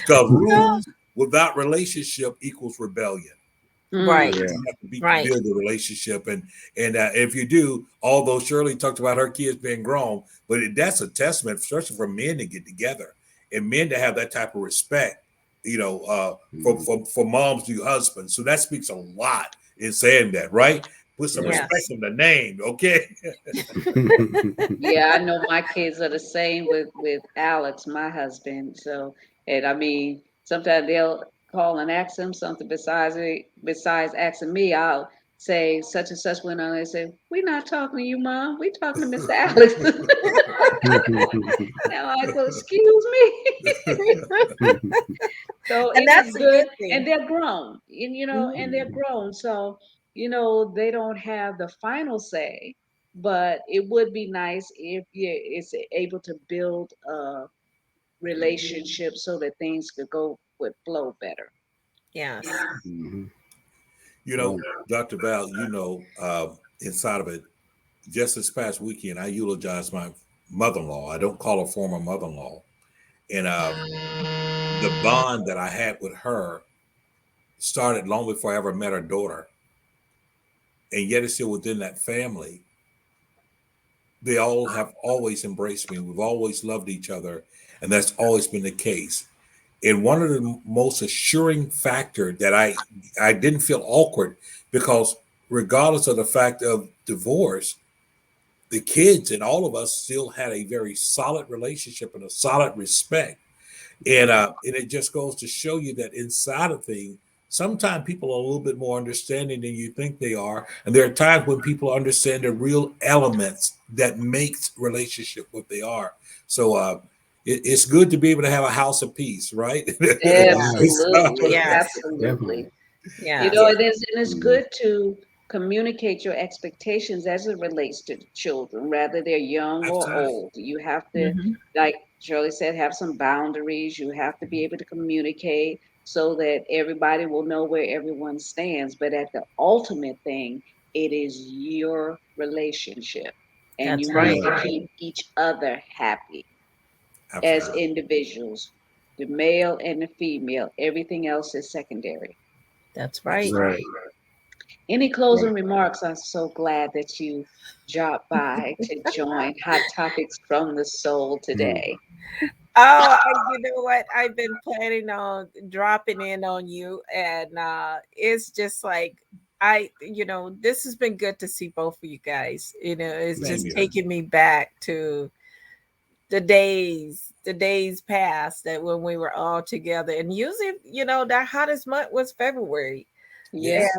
Because rules without relationship equals rebellion. Right. You Yeah. have to Right. build a relationship, and if you do, although Shirley talked about her kids being grown, but that's a testament, especially for men to get together and men to have that type of respect, for moms to husbands. So that speaks a lot in saying that, right? Put some Right. respect Yes. on the name, okay? Yeah, I know my kids are the same with Alex, my husband. So, and I mean, sometimes they'll call and ask him something besides asking me. I'll say such and such went on. They say, "We're not talking to you, Mom. We're talking to Mr. Alex." Now I go, "Excuse me." So And it that's is a good good, and thing. they're grown, and they're Mhm. grown. So they don't have the final say, but it would be nice if it's able to build a relationship so that things would flow better. Yes. Mhm. You know, Right. Dr. Val, inside of it, just this past weekend, I eulogized my mother-in-law. I don't call her former mother-in-law, and the bond that I had with her started long before I ever met her daughter, and yet it's still within that family. They all have always embraced me. We've always loved each other, and that's always been the case. And one of the most assuring factor that I didn't feel awkward because regardless of the fact of divorce, the kids and all of us still had a very solid relationship and a solid respect. And it just goes to show you that inside of things, sometimes people are a little bit more understanding than you think they are, and there are times when people understand the real elements that makes relationship what they are. So it's good to be able to have a house of peace, right? Yes. Absolutely, Yes. absolutely. Definitely. Yes. It is Mhm. good to communicate your expectations as it relates to children, whether they're young or Absolutely. old. You have to, Hmm. like Shirley said, have some boundaries. You have to be able to communicate so that everybody will know where everyone stands. But at the ultimate thing, it is your relationship, and That's you need right. Right. to keep each other happy as Absolutely. individuals, the male and the female. Everything else is secondary. That's right. Right. Absolutely. Any Right. closing remarks? I'm so glad that you dropped by to join Hot Topics from the Soul Mhm. today. Oh, you know what? I've been planning on dropping in on you, and it's just like this has been good to see both of you guys. It's Right. Same just here. taking me back to the days past that when we were all together. And usually, that hottest month was February, Yeah. Yes.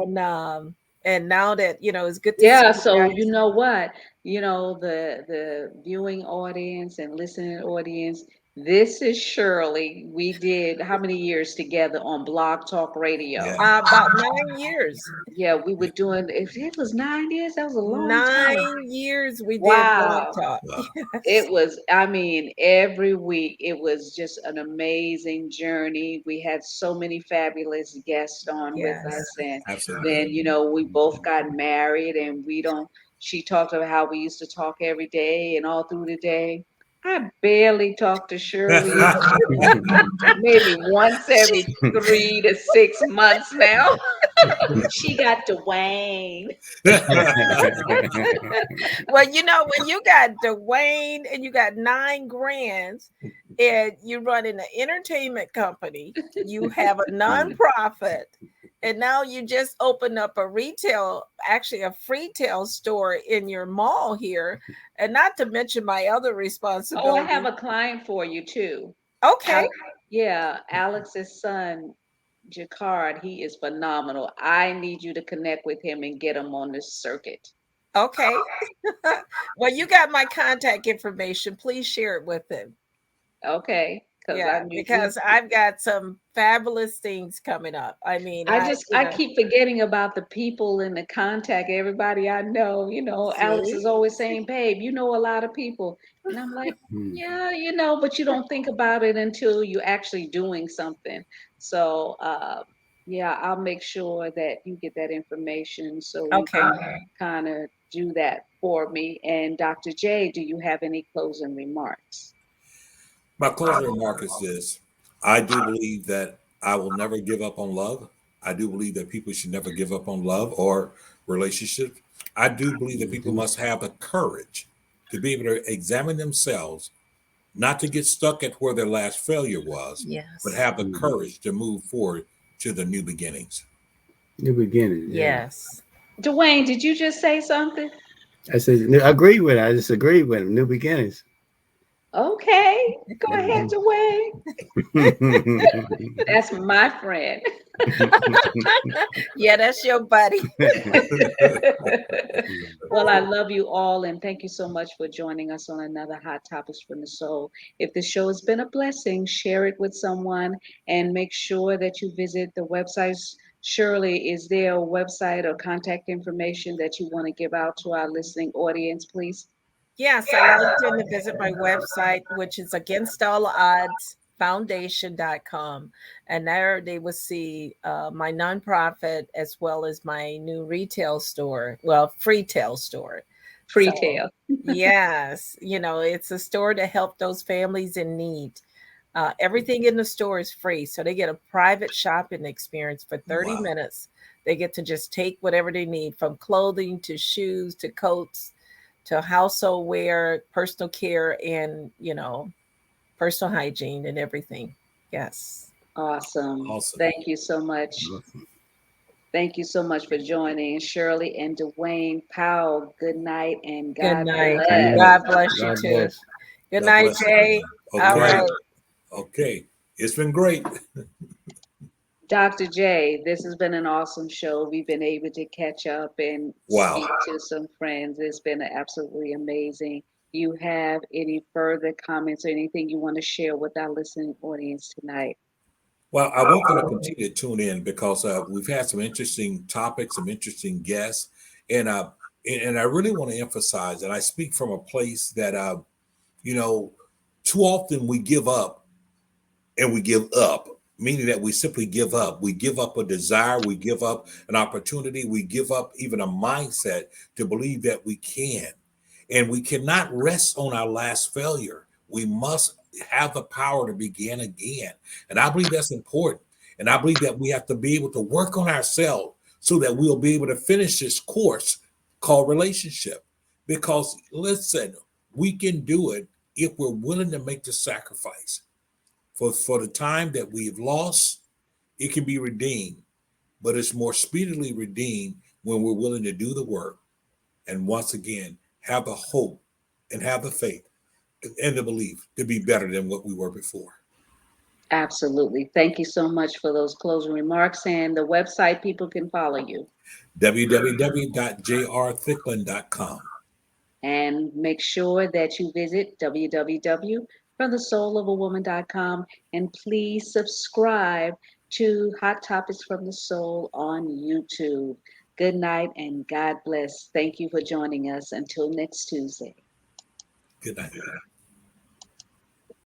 and now that it's good to see Yeah, you so you guys. know what? The viewing audience and listening audience, this is Shirley. We did how many years together on Blog Talk Radio? Yeah. About 9 years. Yeah, we were Yeah. doing, if it was 9 years, that was a long time. 9 years we did Blog Wow. Talk. Wow. Yes. It was, I mean, every week it was just an amazing journey. We had so many fabulous guests on with Yes. us. And Absolutely. then, we both got married and she talked about how we used to talk every day and all through the day. I barely talk to Shirley, maybe once She every 3 to 6 months now. She got Dwayne. Well, when you got Dwayne and you got 9 grands, and you run an entertainment company, you have a Mhm. nonprofit, and now you just opened up actually a retail store in your mall here, and not to mention my other Oh, I have responsibility. a client for you too. Okay, Al- yeah, Alex's son, Jacquard, he is phenomenal. I need you to connect with him and get him on this circuit. okay. Well, you got my contact information. Please share it with him. Okay, because I Yeah, need we. because I've got some fabulous things coming up. I mean, I keep forgetting about the people and the contact, everybody I know. Alex see. is always saying, "Babe, you know a lot of people," and I'm like, Mhm. "Yeah, but you don't think about it until you're actually doing something." So, yeah, I'll make sure that you get that information so you Okay. can kind of do that for me. And Dr. J, do you have any closing remarks? My closing remark is this: I do believe that I will never give up on love. I do believe that people should never give up on love or relationships. I do believe that people Mhm. must have the courage to be able to examine themselves, not to get stuck at where their last failure was, but Yes. have the Mhm. courage to move forward to the new beginnings. New beginning. Yeah. Yes. Dwayne, did you just say something? I said, I agree with it. I just agree with him. New beginnings. Okay, go ahead, Mhm. Dwayne. That's my friend. Yeah, that's your buddy. Well, I love you all, and thank you so much for joining us on another Hot Topics from the Soul. If the show has been a blessing, share it with someone and make sure that you visit the websites. Shirley, is there a website or contact information that you want to give out to our listening audience, please? Yes, I like them to visit my website, which is Against All Odds Foundation.com. And there they will see my nonprofit as well as my new retail store, well, freetail store. So, Freetail. yes, it's a store to help those families in need. Everything in the store is free. So they get a private shopping experience for 30 Wow. minutes. They get to just take whatever they need from clothing to shoes to coats to household wear, personal care, and, personal hygiene and everything. Yes. Awesome. Awesome. Thank you so much. Thank you so much for joining Shirley and Dwayne Powell. Good night and Good God night. Good bless. night. God bless you God too. bless. Good God night, bless Jay. everyone. All Okay. right. Okay. It's been great. Dr. J, this has been an awesome show. We've been able to catch up and Wow. speak to some friends. It's been absolutely amazing. You have any further comments or anything you want to share with our listening audience tonight? Well, I want them to continue to tune in because we've had some interesting topics, some interesting guests, and uh, and I really want to emphasize that I speak from a place that you know, too often we give up and we give up, meaning that we simply give up. We give up a desire, we give up an opportunity, we give up even a mindset to believe that we can. And we cannot rest on our last failure. We must have the power to begin again. And I believe that's important. And I believe that we have to be able to work on ourselves so that we'll be able to finish this course called relationship. Because listen, we can do it if we're willing to make the sacrifice. For the time that we've lost, it can be redeemed, but it's more speedily redeemed when we're willing to do the work and once again have the hope and have the faith and the belief to be better than what we were before. Absolutely. Thank you so much for those closing remarks and the website people can follow you. www.jrthicklin.com. And make sure that you visit www.fromthesoulofAwoman.com and please subscribe to Hot Topics from the Soul on YouTube. Good night and God bless. Thank you for joining us. Until next Tuesday. Good night.